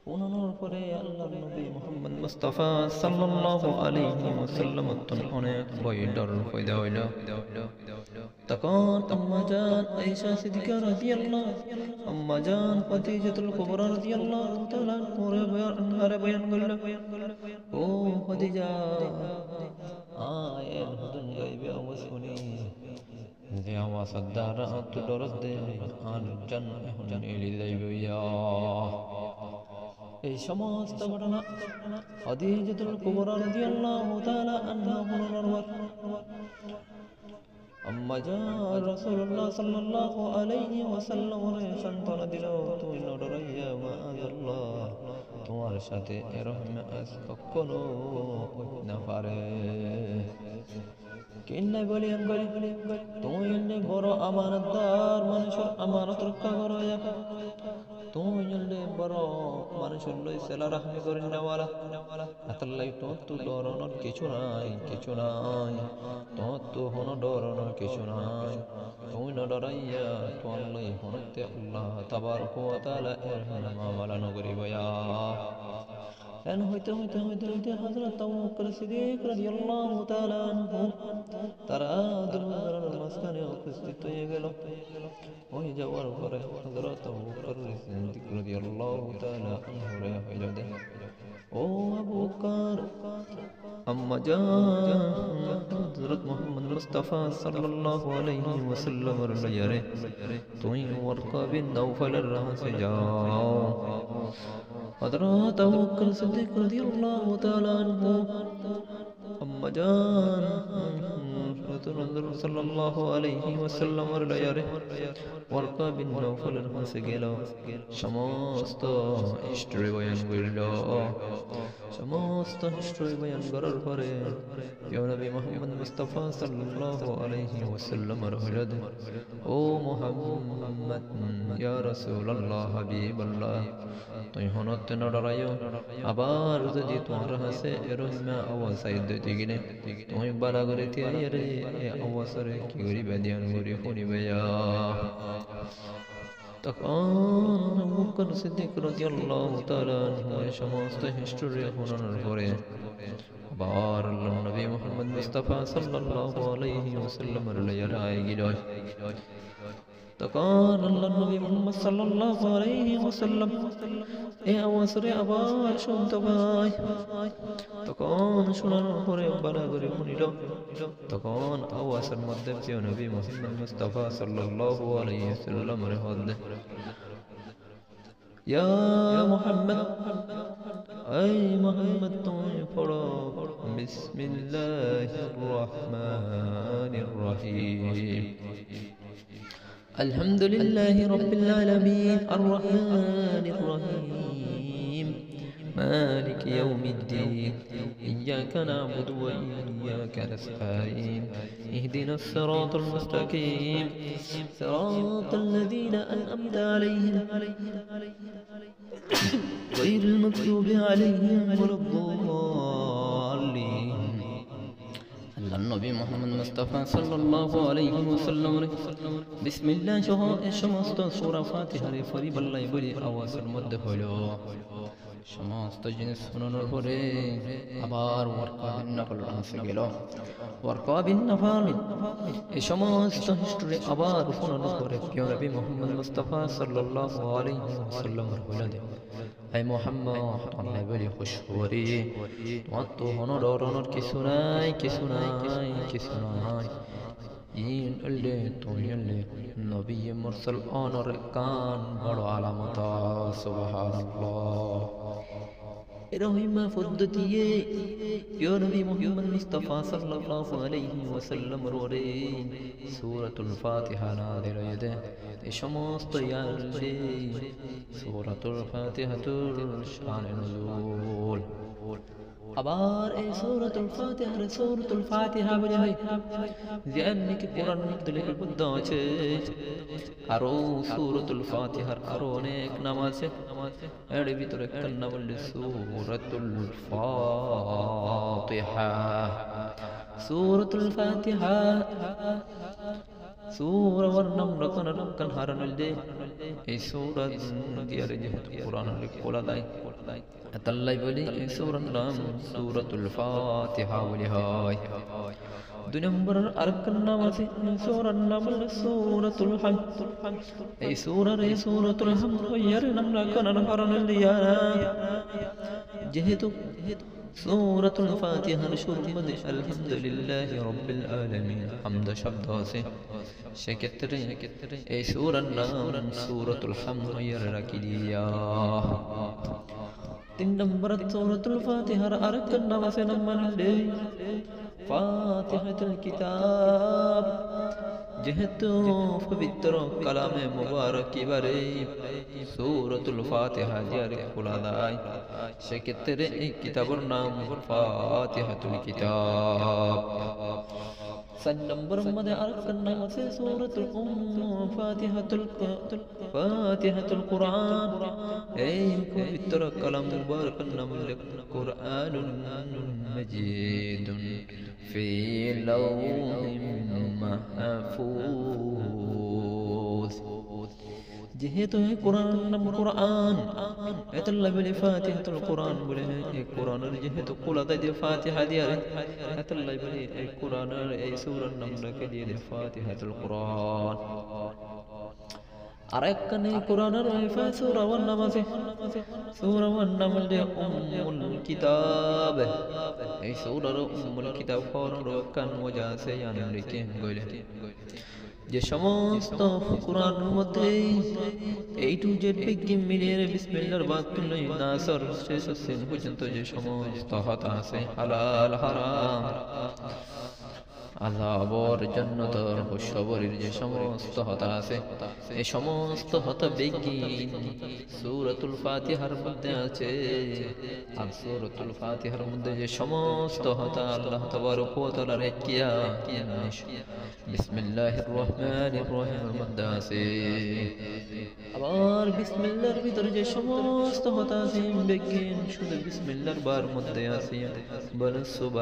পুনর পরে আল্লাহর নবী মুহাম্মদ মুস্তাফা সাল্লাল্লাহু আলাইহি ওয়াসাল্লাম অনেক ভয় ডর পয়দা হইল। তখন আম্মা জান আয়েশা সিদ্দিকা রাদিয়াল্লাহু, আম্মা জান খাদিজাতুল কুবরা রাদিয়াল্লাহু তাআলা আনহারে বয়ান করল, ও খাদিজা, আয়ের হুদুন গাইবে আওয়াজ শুনি যে আওয়াজ দ্বারা তো ডরস দে আর জান এখন এলি যাইবে ইয়া। এই সমস্ত ঘটনা খাদিজাতুল কুবরা রাদিয়াল্লাহু তাআলা আনহা বর্ণনা আম্মা জান রাসূলুল্লাহ সাল্লাল্লাহু আলাইহি ওয়াসাল্লামের সান্তনা দিল, তুমি না ডরাইয়া মাআল্লাহ, তোমার সাথে এরকম আজ কখনো হইতে না পারে। কিন্না বলিয়ান করি তুমি বড় আমানতদার, মানুষের আমানত রক্ষা করো, তুমি বড় মানুষের লই সেলা রাহমি করে নেওয়ালা, আতাল্লাই তোমার তো ডরানোর কিছু নাই, কিছু নাই, তোমার তো হনো ডরানোর কিছু নাই। তুমি না ডরাইয়া তোমার লই হনতে আল্লাহ তাবারক ওয়া তাআলা এর মামলা নগরিবয়া। এন হইতে হইতে হইতে হইতে হযরত আবু বকর সিদ্দিক রাদিয়াল্লাহু তাআলা আনহু তারা দুর্গার মাঝখানে উপস্থিত হয়ে গেল। ওই যাওয়ার পরে হযরত আবু বকর সিদ্দিক রাদিয়াল্লাহু তাআলা আনহু রে হইল দে, ও আবু বকর, আম্মা জান হযরত মুহাম্মদ মুস্তাফা সাল্লাল্লাহু আলাইহি ওয়াসাল্লাম এর লইয়ারে তুই ওয়ারকা বিন নাওফালের রাহসে যাও। হযরত আবু বকর সিদ্দিক রাদিয়াল্লাহু তাআলা আনহু আম্মা জান রাসূলুল্লাহ সাল্লাল্লাহু আলাইহি ওয়াসাল্লাম এর লইয়ারে ওয়ারকা বিন নাওফালের রাহসে গেল। সমস্ত হিস্ট্রি বয়ান করিল। সমস্ত হিস্ট্রি বয়ান করার পরে নবী মুহাম্মদ মুস্তাফা সাল্লাল্লাহু আলাইহি ওয়াসাল্লাম হইল, ও মুহাম্মদ ইয়া রাসূলুল্লাহ হাবিবাল্লাহ, তুই হনত না ডরাইও, আবার যদি তোমার হাসে এরকম আওয়াজ আইতে গিনে তুমি বালা করে তিয়াই রে এ আওয়াজরে কি করি বেদিয়ান করি শুনিবে। তখন আবু বকর সিদ্দিক রাদিয়াল্লাহু তাআলা আনহু সমস্ত হিস্ট্রি শোনানোর পরে আবার আল্লাহর নবী মুহাম্মদ মুস্তাফা সাল্লাল্লাহু আলাইহি ওয়াসাল্লামের লইয়া গেল। তখন আল্লাহর নবী মুহাম্মদ সাল্লাল্লাহু আলাইহি ওয়াসাল্লাম এই আওয়াজরে আবার শুনতে পায়। তখন শোনানোর পরে বালা করে শুনিল। তখন আওয়াজের মধ্যে যে নবী মুহাম্মদ মুস্তাফা সাল্লাল্লাহু আলাইহি ওয়াসাল্লামের হদে, ইয়া মুহাম্মদ, এই মুহাম্মদ তুমি পড়ো বিসমিল্লাহির রহমানির রহিম, আলহামদুলিল্লাহি রাব্বিল আলামিন আর রহমানির রহিম مالك يوم الدين إياك نعبد وإياك نستعين اهدنا الصراط المستقيم صراط الذين أنعمت عليهم غير المغضوب عليهم ولا الضالين। النبي محمد مصطفى صلى الله عليه وسلم بسم الله সহ এই সমস্ত সূরা ফাতিহার ফরিব আল্লাহ বলি আওয়াজের মধ্যে হলো। সমস্ত জিনিস শোনানোর পরে আবার ওয়ারকা বিন নাফল আসে গেল। ওয়ারকা বিন নাফল এই সমস্ত হিস্ট্রি আবার শোনানোর পরে প্রিয় নবী মুহাম্মদ মুস্তাফা সাল্লাল্লাহু আলাইহি ওয়াসাল্লাম বললেন, হে মুহাম্মদ, আল্লাহ বলি খুশখবরি, তোমার তো হনো ডরানোর কিছু নাই, কিছু নাই, কিছু নাই। ইন আল্লাহ তুমি আল্লাহ নবী মুরসাল অনর কান বড় আলামত। সুবহানাল্লাহ। রহিমা পদ্ধতিয়ে প্রিয় নবী মুহাম্মদ মুস্তাফা সাল্লাল্লাহু আলাইহি ওয়াসাল্লাম রোরে সূরাতুল ফাতিহা নাযিল হয়েছে। এই সমস্ত ইয়ালে সূরাতুল ফাতিহাতুল শান নুজুল। আবার এই সূরাতুল ফাতিহা বলে হয় যেমনি কি কোরআন মধ্যে লিপিবদ্ধ আছে, আরো সূরাতুল ফাতিহার আরো অনেক নাম আছে। এর ভিতরে একটা নাম হলো সূরাতুল ফাতিহা। সূরাতুল ফাতিহা সূরার নাম রাখান হারানোর দে এই সূরা দিয়ার যে কোরআনের কোলা দেয় আল্লাহ বলি এই সূরার নাম সূরাতুল ফাতিহা বলি হয়। দুই নম্বর আরেকটার নাম আছে সূরার নাম হলো সূরাতুল হামদ। এই সূরাতুল হামদ এর নাম রাখান হারানোর দিয়া যেহেতু সূরাতুল ফাতিহার শুরুর মধ্যে আলহামদুলিল্লাহি রাব্বিল আলামিন হামদ শব্দ আছে, সেক্ষেত্রে এই সূরার নাম সূরাতুল হামদ এর রাখি দিয়া। তিন নম্বর সূরাতুল ফাতিহার আরেকটা নাম আছে নাম মানে ফাতিহাতুল কিতাব। যেহেতু পবিত্র কালামে মুবারক এবারে সূরাতুল ফাতিহা দিয়ে খোলা দেয়, সেক্ষেত্রে এই কিতাবের নাম ফাতিহাতুল কিতাব। 4 নম্বর মধ্যে আরেকটা নাম আছে সূরাতুল ফাতিহাতুল কোরআন। এই পবিত্র কালাম মুবারক নাম হলো কোরআনুল মাজিদুন ফি লাওহিম মাহফুজ। যেহেতু এই কোরআন নাম কোরআন এতল্লা বলে ফাতিহাতুল কোরআন বলে, এই কোরআনের যেহেতু কোলা দিয়ে ফাতিহা দিয়ে এতল্লা বলে এই কোরআনের এই সূরার নাম রেখে দিয়ে ফাতিহাতুল কোরআন। আরেকখানে কোরআনের সূরার নাম আছে, সূরার নাম হলো উম্মুল কিতাব। এই সূরার উম্মুল কিতাব হওয়ার কান মজা আছে জানেন লিখে গইলে যে সমস্ত কোরআনের মধ্যে এই টু জেড বিজ্ঞান মিলিয়ে বিসমিল্লাহর বাদ তুলে নাসর শেষ সিন পর্যন্ত যে সমস্ত হতা আছে হালাল হারাম আযাবর জান্নাতর খুশখবরের যে সমস্ত হতা আছে, এই সমস্ত হতা বিজ্ঞান সূরাতুল ফাতিহার মধ্যে আছে। আর সূরাতুল ফাতিহার মধ্যে যে সমস্ত হতা আল্লাহ তাবারক ওয়া তাআলা রেখিয়া বিসমিল্লাহির রহমানির রহিমের মধ্যে আছে। আবার বিসমিল্লাহর ভিতরে যে সমস্ত হতা আছে বিজ্ঞান শুধু বিসমিল্লাহর বার মধ্যে আছে। বলেন সুবহান।